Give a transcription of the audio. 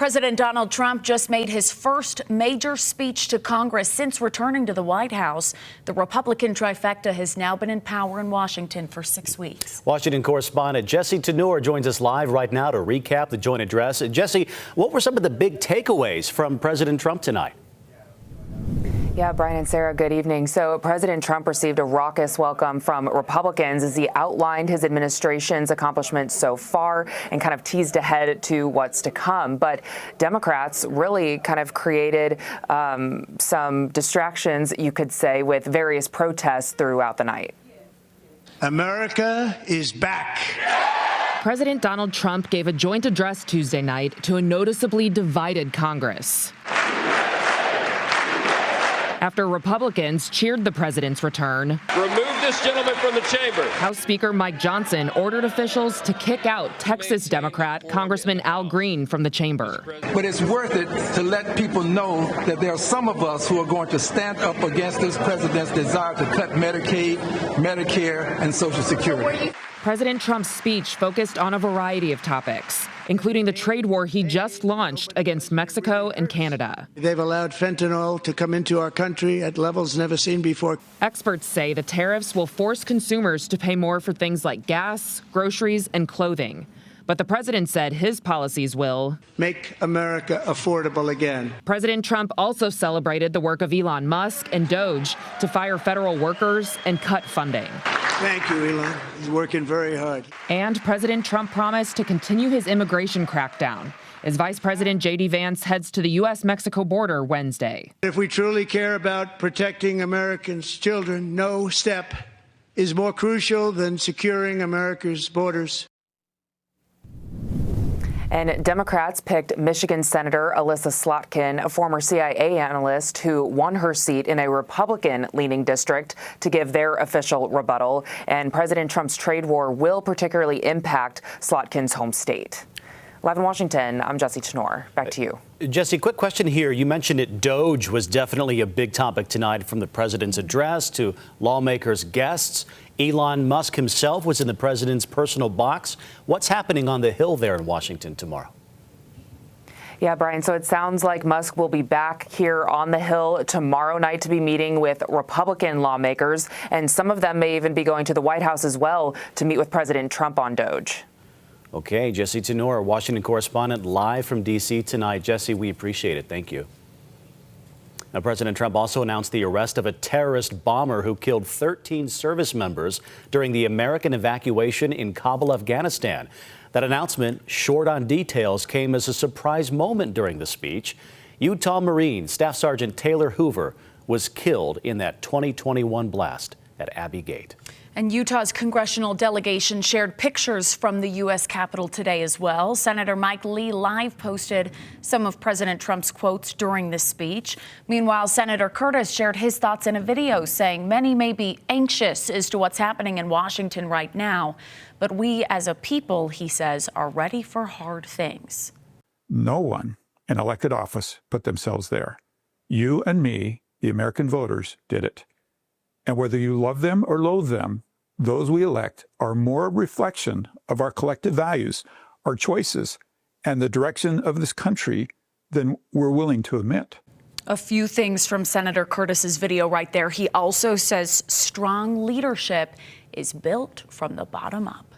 President Donald Trump just made his first major speech to Congress since returning to the White House. The Republican trifecta has now been in power in Washington for 6 weeks. Washington correspondent Jesse Tenor joins us live right now to recap the joint address. Jesse, what were some of the big takeaways from President Trump tonight? Yeah, Brian and Sarah, good evening. So President Trump received a raucous welcome from Republicans as he outlined his administration's accomplishments so far and kind of teased ahead to what's to come. But Democrats really kind of created some distractions, you could say, with various protests throughout the night. America is back. President Donald Trump gave a joint address Tuesday night to a noticeably divided Congress, after Republicans cheered the president's return. Remove this gentleman from the chamber. House Speaker Mike Johnson ordered officials to kick out Texas Democrat Congressman Al Green from the chamber. But it's worth it to let people know that there are some of us who are going to stand up against this president's desire to cut Medicaid, Medicare, and Social Security. President Trump's speech focused on a variety of topics, including the trade war he just launched against Mexico and Canada. They've allowed fentanyl to come into our country at levels never seen before. Experts say the tariffs will force consumers to pay more for things like gas, groceries, and clothing. But the president said his policies will make America affordable again. President Trump also celebrated the work of Elon Musk and Doge to fire federal workers and cut funding. Thank you, Elon. He's working very hard. And President Trump promised to continue his immigration crackdown as Vice President J.D. Vance heads to the U.S.-Mexico border Wednesday. If we truly care about protecting Americans' children, no step is more crucial than securing America's borders. And Democrats picked Michigan Senator Alyssa Slotkin, a former CIA analyst who won her seat in a Republican-leaning district, to give their official rebuttal. And President Trump's trade war will particularly impact Slotkin's home state. Live in Washington, I'm Jesse Tenor. Back to you. Jesse, quick question here. You mentioned it. Doge was definitely a big topic tonight, from the president's address to lawmakers' guests. Elon Musk himself was in the president's personal box. What's happening on the Hill there in Washington tomorrow? Yeah, Brian, so it sounds like Musk will be back here on the Hill tomorrow night to be meeting with Republican lawmakers, and some of them may even be going to the White House as well to meet with President Trump on Doge. Okay, Jesse Tenor, Washington correspondent, live from D.C. tonight. Jesse, we appreciate it. Thank you. Now, President Trump also announced the arrest of a terrorist bomber who killed 13 service members during the American evacuation in Kabul, Afghanistan. That announcement, short on details, came as a surprise moment during the speech. Utah Marine Staff Sergeant Taylor Hoover was killed in that 2021 blast at Abbey Gate. And Utah's congressional delegation shared pictures from the U.S. Capitol today as well. Senator Mike Lee live posted some of President Trump's quotes during the speech. Meanwhile, Senator Curtis shared his thoughts in a video, saying many may be anxious as to what's happening in Washington right now, but we as a people, he says, are ready for hard things. No one in elected office put themselves there. You and me, the American voters, did it. And whether you love them or loathe them, those we elect are more a reflection of our collective values, our choices, and the direction of this country than we're willing to admit. A few things from Senator Curtis's video right there. He also says strong leadership is built from the bottom up.